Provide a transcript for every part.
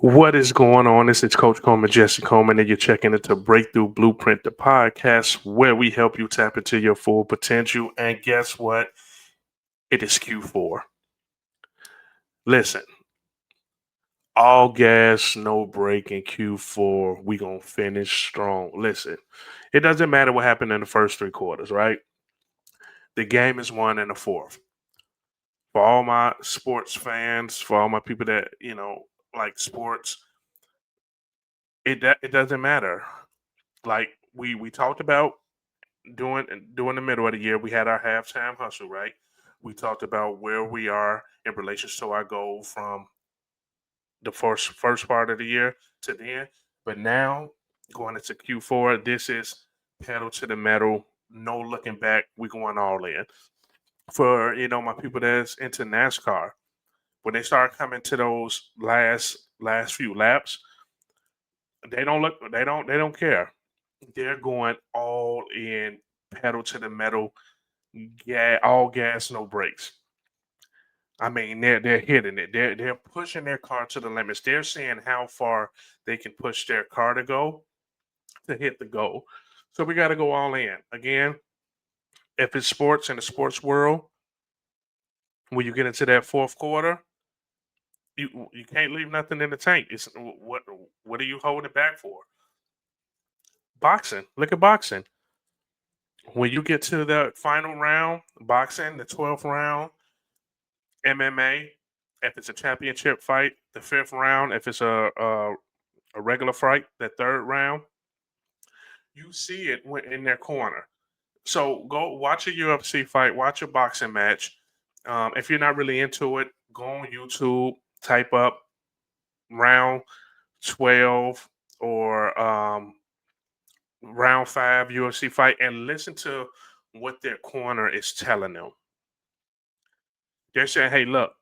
What is going on? This is Coach Coleman, Jesse Coleman, and you're checking into Breakthrough Blueprint, the podcast where we help you tap into your full potential. And guess what? It is Q4. Listen, all gas, no break in Q4. We gonna finish strong. Listen, it doesn't matter what happened in the first three quarters, right? The game is won in the fourth. For all my sports fans, for all my people that like sports, it doesn't matter. Like we talked about during the middle of the year, we had our halftime hustle, right? We talked about where we are in relation to our goal from the first part of the year to the end. But now going into Q4, this is pedal to the metal, no looking back. We going all in. For my people that's into NASCAR, when they start coming to those last few laps, they don't care. They're going all in, pedal to the metal, all gas, no brakes. I mean, they're hitting it. They're pushing their car to the limits. They're seeing how far they can push their car to go to hit the goal. So we got to go all in. Again, if it's sports in the sports world, when you get into that fourth quarter, you can't leave nothing in the tank. It's what are you holding back for? Boxing. Look at boxing. When you get to the final round, boxing, the 12th round, MMA, if it's a championship fight, the fifth round, if it's a regular fight, the third round, you see it in their corner. So go watch a UFC fight, watch a boxing match. If you're not really into it, go on YouTube, type up round 12 or round 5 UFC fight and listen to what their corner is telling them. They're saying, hey, look,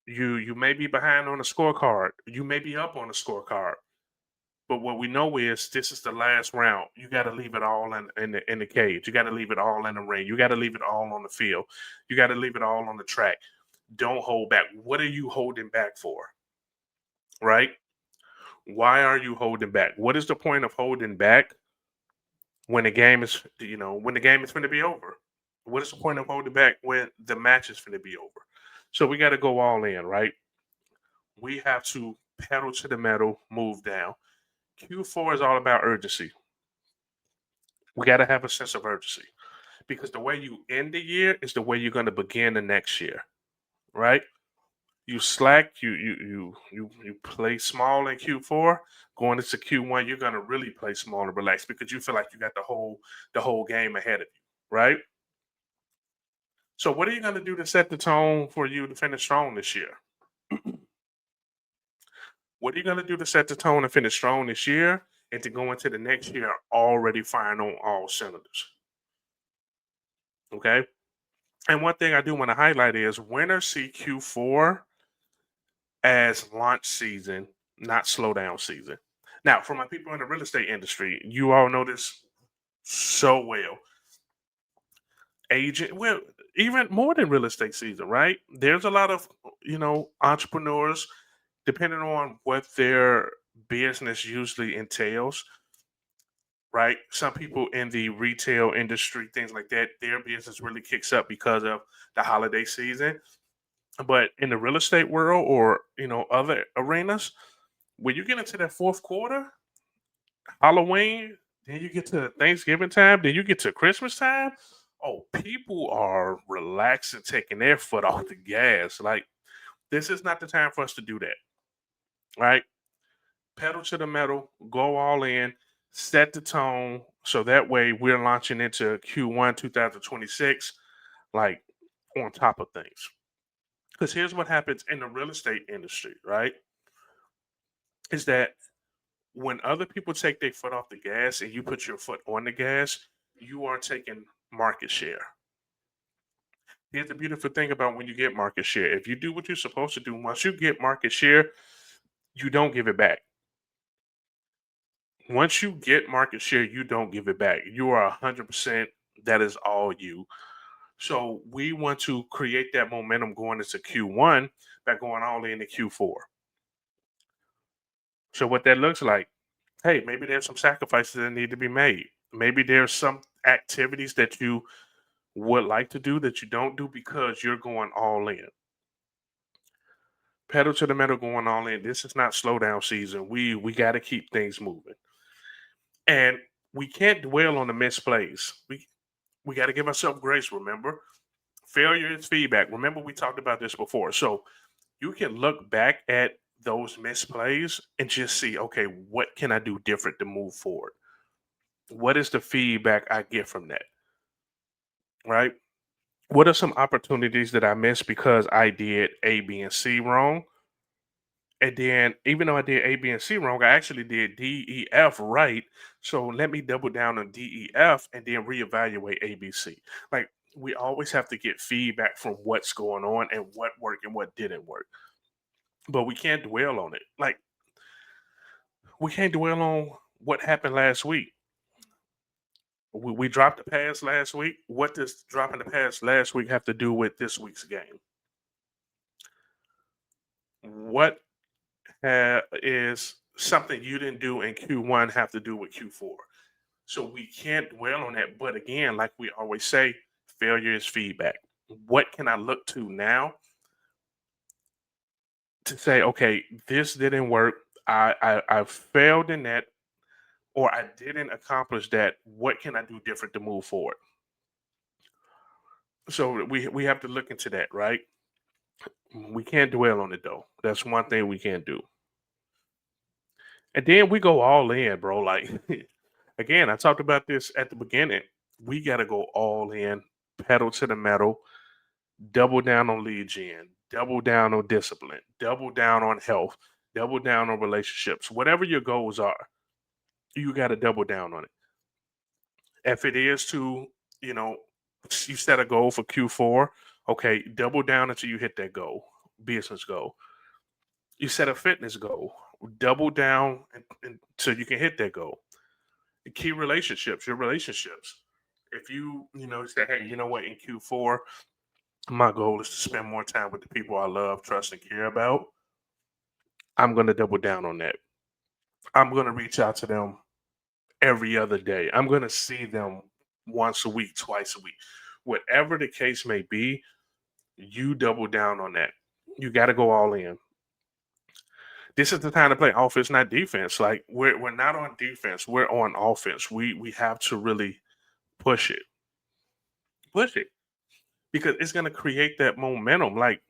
you may be behind on the scorecard. You may be up on the scorecard. But what we know is this is the last round. You got to leave it all in the cage. You got to leave it all in the ring. You got to leave it all on the field. You got to leave it all on the track. Don't hold back. What are you holding back for? Right? Why are you holding back? What is the point of holding back when the game is, when the game is going to be over? What is the point of holding back when the match is going to be over? So we got to go all in, right? We have to pedal to the metal, move down. Q4 is all about urgency. We got to have a sense of urgency because the way you end the year is the way you're going to begin the next year, right? You slack, you play small in Q4. Going into Q1, you're going to really play small and relax because you feel like you got the whole game ahead of you, right? So, what are you going to do to set the tone for you to finish strong this year? What are you going to do to set the tone and finish strong this year and to go into the next year already firing on all cylinders? Okay. And one thing I do want to highlight is winners see Q4 as launch season, not slow down season. Now, for my people in the real estate industry, you all know this so well. Agent, well, even more than real estate season, right? There's a lot of, entrepreneurs, depending on what their business usually entails, right? Some people in the retail industry, things like that, their business really kicks up because of the holiday season. But in the real estate world or other arenas, when you get into that fourth quarter, Halloween, then you get to Thanksgiving time, then you get to Christmas time. Oh, people are relaxing, taking their foot off the gas. Like this is not the time for us to do that, right? Pedal to the metal, go all in, set the tone, so that way we're launching into Q1 2026, like on top of things. Because here's what happens in the real estate industry, right? Is that when other people take their foot off the gas and you put your foot on the gas, you are taking market share. Here's the beautiful thing about when you get market share. If you do what you're supposed to do, once you get market share, you don't give it back. Once you get market share, you don't give it back. You are 100%. That is all you. So we want to create that momentum going into Q1 by going all in to Q4. So what that looks like, hey, maybe there's some sacrifices that need to be made. Maybe there's some activities that you would like to do that you don't do because you're going all in. Pedal to the metal, going all in. This is not slow down season. We got to keep things moving, and we can't dwell on the misplays. We got to give ourselves grace. Remember, failure is feedback. Remember, we talked about this before. So you can look back at those misplays and just see, okay, what can I do different to move forward? What is the feedback I get from that? Right? What are some opportunities that I missed because I did A, B, and C wrong? And then, even though I did A, B, and C wrong, I actually did D, E, F right. So let me double down on D, E, F and then reevaluate A, B, C. Like, we always have to get feedback from what's going on and what worked and what didn't work. But we can't dwell on it. Like, we can't dwell on what happened last week. We dropped the pass last week. What does dropping the pass last week have to do with this week's game? What is something you didn't do in Q1 have to do with Q4? So we can't dwell on that. But again, like we always say, failure is feedback. What can I look to now to say, okay, this didn't work. I failed in that, or I didn't accomplish that. What can I do different to move forward? So we have to look into that, right? We can't dwell on it though. That's one thing we can't do. And then we go all in, bro. Like again, I talked about this at the beginning. We gotta go all in, pedal to the metal, double down on lead gen, double down on discipline, double down on health, double down on relationships. Whatever your goals are, you gotta double down on it. If it is to, you know, you set a goal for Q4, okay, double down until you hit that goal, business goal. You set a fitness goal, double down so you can hit that goal. The key relationships, your relationships. If you say, hey, you know what, in Q4, my goal is to spend more time with the people I love, trust, and care about. I'm going to double down on that. I'm going to reach out to them every other day. I'm going to see them once a week, twice a week. Whatever the case may be, you double down on that. You got to go all in. This is the time to play offense, not defense. Like we're not on defense. We're on offense. We have to really push it. Push it. Because it's gonna create that momentum. Like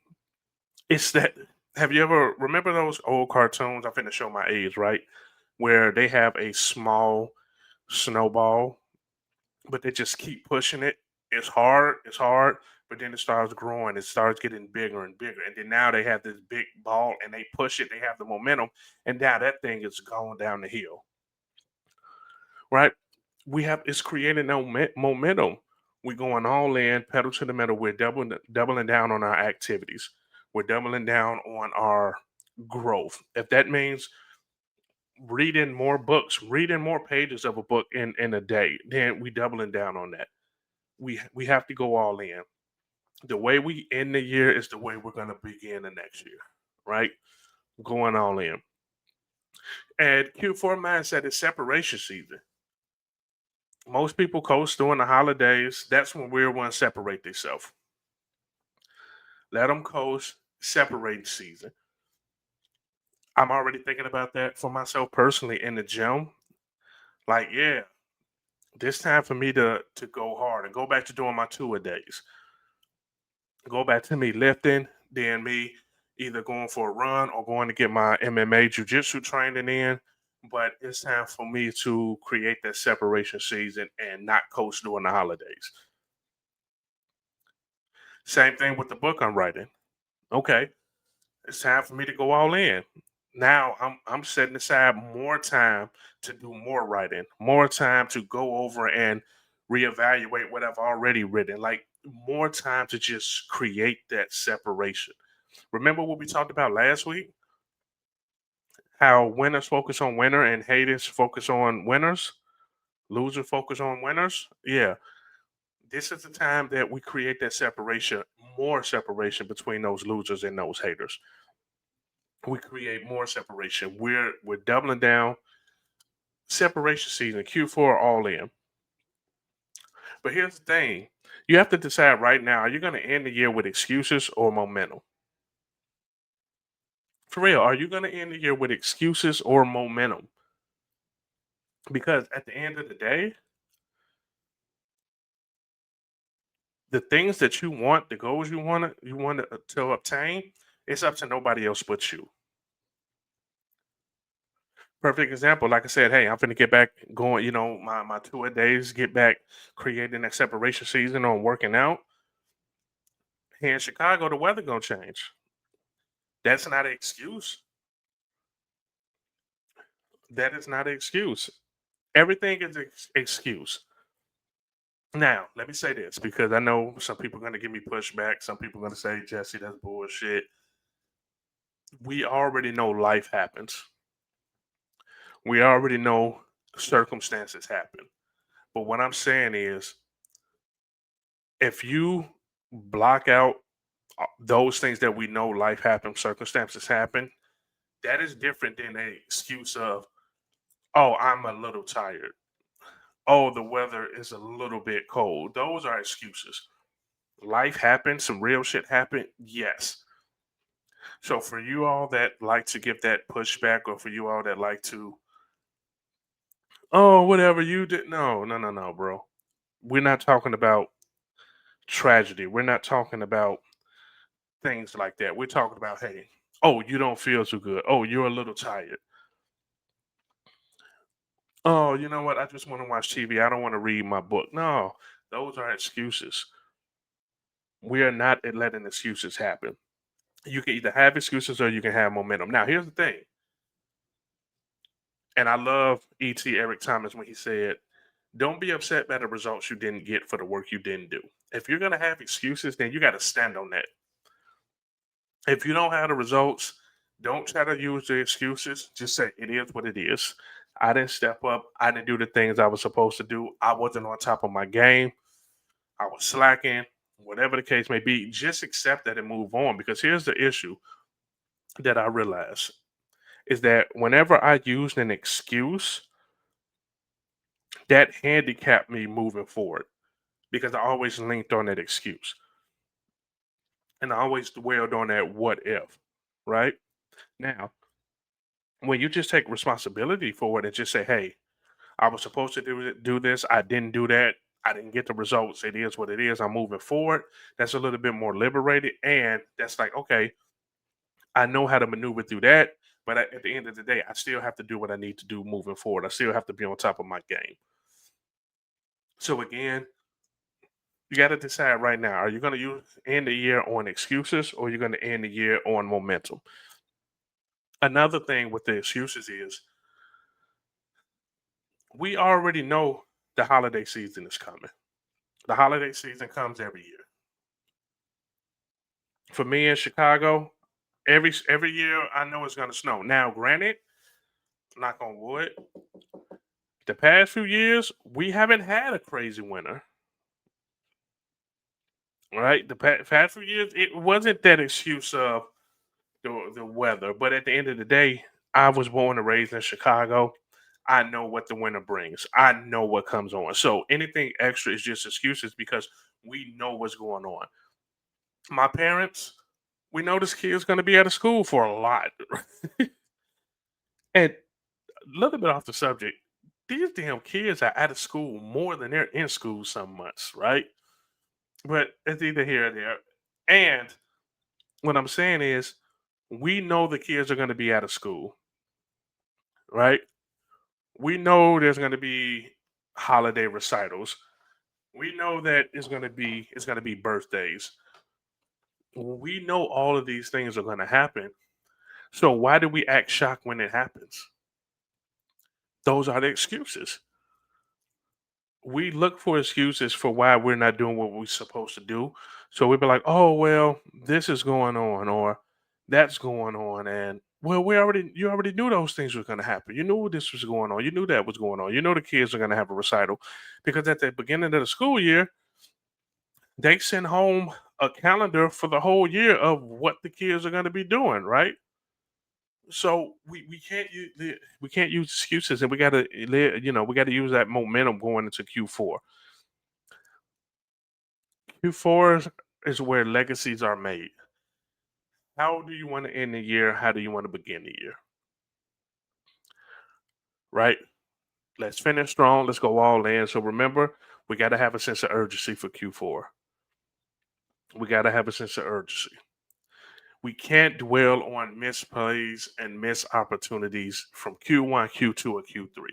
it's that have you ever remember those old cartoons? I'm finna show my age, right? Where they have a small snowball, but they just keep pushing it. It's hard, but then it starts growing, it starts getting bigger and bigger. And then now they have this big ball and they push it, they have the momentum, and now that thing is going down the hill, right? We have it's creating no momentum. We're going all in, pedal to the metal. We're doubling down on our activities. We're doubling down on our growth. If that means reading more books, reading more pages of a book in a day, then we doubling down on that. We have to go all in. The way we end the year is the way we're going to begin the next year, right? Going all in. And Q4 mindset is separation season. Most people coast during the holidays. That's when we're going to separate themselves. Let them coast, separate season. I'm already thinking about that for myself personally in the gym. Like, yeah, this time for me to go hard and go back to doing my 2 a days. Go back to me lifting, then me either going for a run or going to get my MMA jiu-jitsu training in. But it's time for me to create that separation season and not coast during the holidays. Same thing with the book I'm writing. Okay, it's time for me to go all in. Now I'm setting aside more time to do more writing, more time to go over and reevaluate what I've already written. Like more time to just create that separation. Remember what we talked about last week? How winners focus on winner and haters focus on winners, loser focus on winners. Yeah, this is the time that we create that separation, more separation between those losers and those haters. we create more separation. We're doubling down separation season, Q4 all in. But here's the thing. You have to decide right now, are you going to end the year with excuses or momentum? For real, are you going to end the year with excuses or momentum? Because at the end of the day, the things that you want, the goals you want to obtain, it's up to nobody else but you. Perfect example. Like I said, hey, I'm finna get back going. My 2 a days, get back creating that separation season on working out. Here in Chicago, the weather gonna change. That's not an excuse. That is not an excuse. Everything is excuse. Now, let me say this because I know some people are gonna give me pushback. Some people are gonna say, Jesse, that's bullshit. We already know life happens. We already know circumstances happen. But what I'm saying is, if you block out those things that we know life happens, circumstances happen, that is different than a excuse of, oh, I'm a little tired. Oh, the weather is a little bit cold. Those are excuses. Life happens, some real shit happened. Yes. So for you all that like to give that pushback, or for you all that like to, oh, whatever you did. No, no, no, no, bro. We're not talking about tragedy. We're not talking about things like that. We're talking about, hey, oh, you don't feel too good. Oh, you're a little tired. Oh, you know what? I just want to watch TV. I don't want to read my book. No, those are excuses. We are not letting excuses happen. You can either have excuses or you can have momentum. Now, here's the thing, and I love E.T. Eric Thomas when he said, don't be upset by the results you didn't get for the work you didn't do. If you're going to have excuses, then you got to stand on that. If you don't have the results, don't try to use the excuses. Just say it is what it is. I didn't step up. I didn't do the things I was supposed to do. I wasn't on top of my game. I was slacking. Whatever the case may be, just accept that and move on. Because here's the issue that I realize is that whenever I used an excuse, that handicapped me moving forward because I always linked on that excuse and I always dwelled on that what if, right? Now, when you just take responsibility for it and just say, hey, I was supposed to do this, I didn't do that, I didn't get the results, it is what it is, I'm moving forward. That's a little bit more liberated. And that's like, okay, I know how to maneuver through that. But at the end of the day, I still have to do what I need to do moving forward. I still have to be on top of my game. So again, you got to decide right now: are you going to end the year on excuses, or are you going to end the year on momentum? Another thing with the excuses is we already know the holiday season is coming. The holiday season comes every year. For me in Chicago, every year I know it's going to snow. Now, granted, knock on wood, the past few years we haven't had a crazy winter. Right, the past few years it wasn't that excuse of the weather. But at the end of the day, I was born and raised in Chicago. I know what the winter brings. I know what comes on. So anything extra is just excuses because we know what's going on. My parents, we know this kid's going to be out of school for a lot. And a little bit off the subject, these damn kids are out of school more than they're in school some months, right? But it's either here or there. And what I'm saying is, we know the kids are going to be out of school, right? We know there's going to be holiday recitals. We know that it's going to be birthdays. We know all of these things are going to happen. So why do we act shocked when it happens? Those are the excuses. We look for excuses for why we're not doing what we're supposed to do. So we'd be like, "Oh well, this is going on, or that's going on," and well, you already knew those things were going to happen. You knew this was going on. You knew that was going on. You know the kids are going to have a recital because at the beginning of the school year, they send home a calendar for the whole year of what the kids are going to be doing, right? So we can't use excuses, and we gotta we gotta use that momentum going into Q4. Q4 is where legacies are made. How do you want to end the year? How do you want to begin the year? Right? Let's finish strong. Let's go all in. So remember, we got to have a sense of urgency for Q4. We got to have a sense of urgency. We can't dwell on missed plays and missed opportunities from Q1, Q2, or Q3.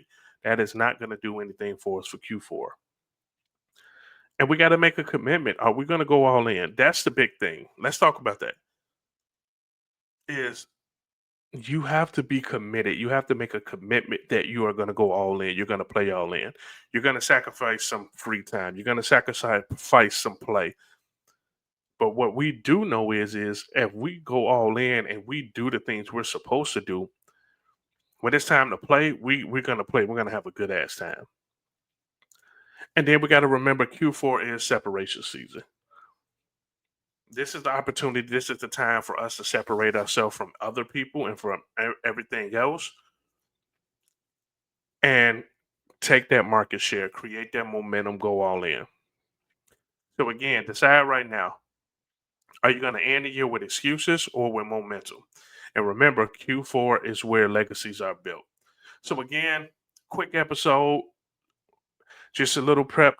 That is not going to do anything for us for Q4. And we got to make a commitment. Are we going to go all in? That's the big thing. Let's talk about that. Is you have to be committed. You have to make a commitment that you are going to go all in. You're going to play all in. You're going to sacrifice some free time. You're going to sacrifice some play. But what we do know is if we go all in and we do the things we're supposed to do, when it's time to play, we're gonna play. We're gonna have a good ass time. And then we got to remember Q4 is separation season. This is the opportunity. This is the time for us to separate ourselves from other people and from everything else, and take that market share, create that momentum, go all in. So again, decide right now: are you going to end the year with excuses or with momentum? And remember, Q4 is where legacies are built. So again, quick episode, just a little pep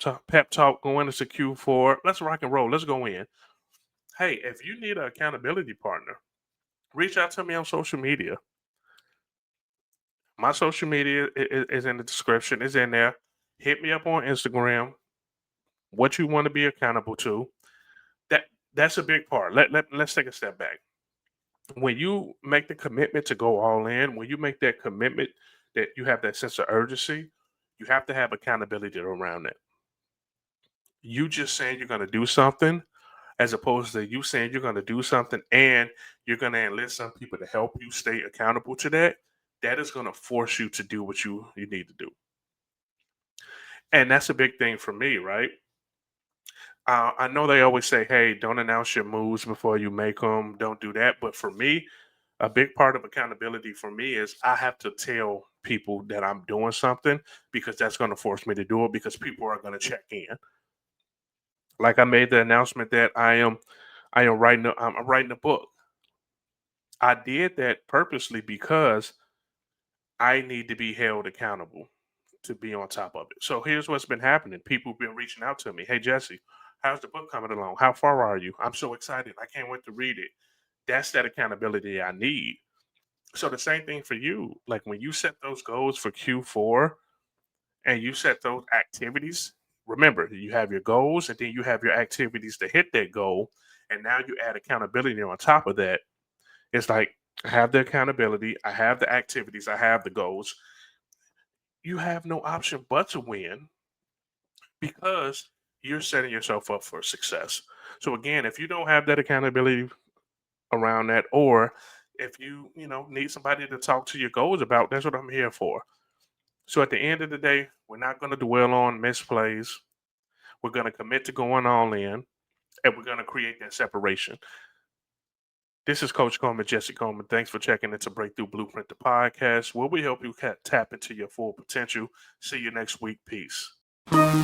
talk going into Q4. Let's rock and roll. Let's go in. Hey, if you need an accountability partner, reach out to me on social media. My social media is in the description. Is in there. Hit me up on Instagram. What you want to be accountable to. That that's a big part. Let's take a step back. When you make the commitment to go all in, when you make that commitment that you have that sense of urgency, you have to have accountability around it. You just saying you're going to do something, as opposed to you saying you're going to do something and you're going to enlist some people to help you stay accountable to that. That is going to force you to do what you need to do. And that's a big thing for me, right? I know they always say, hey, don't announce your moves before you make them. Don't do that. But for me, a big part of accountability for me is I have to tell people that I'm doing something, because that's going to force me to do it, because people are going to check in. Like I made the announcement that I am writing I'm writing a book. I did that purposely because I need to be held accountable to be on top of it. So here's what's been happening. People have been reaching out to me. Hey Jesse, how's the book coming along? How far are you? I'm so excited. I can't wait to read it. That's that accountability I need. So the same thing for you. Like when you set those goals for Q4 and you set those activities, remember you have your goals and then you have your activities to hit that goal. And now you add accountability on top of that. It's like I have the accountability, I have the activities, I have the goals. You have no option but to win, because you're setting yourself up for success. So again, if you don't have that accountability around that, or if you need somebody to talk to your goals about, that's what I'm here for. So at the end of the day, we're not going to dwell on misplays. We're going to commit to going all in, and we're going to create that separation. This is Coach Coleman, Jesse Coleman. Thanks for checking into Breakthrough Blueprint, the podcast, where we help you tap into your full potential. See you next week. Peace. Fresh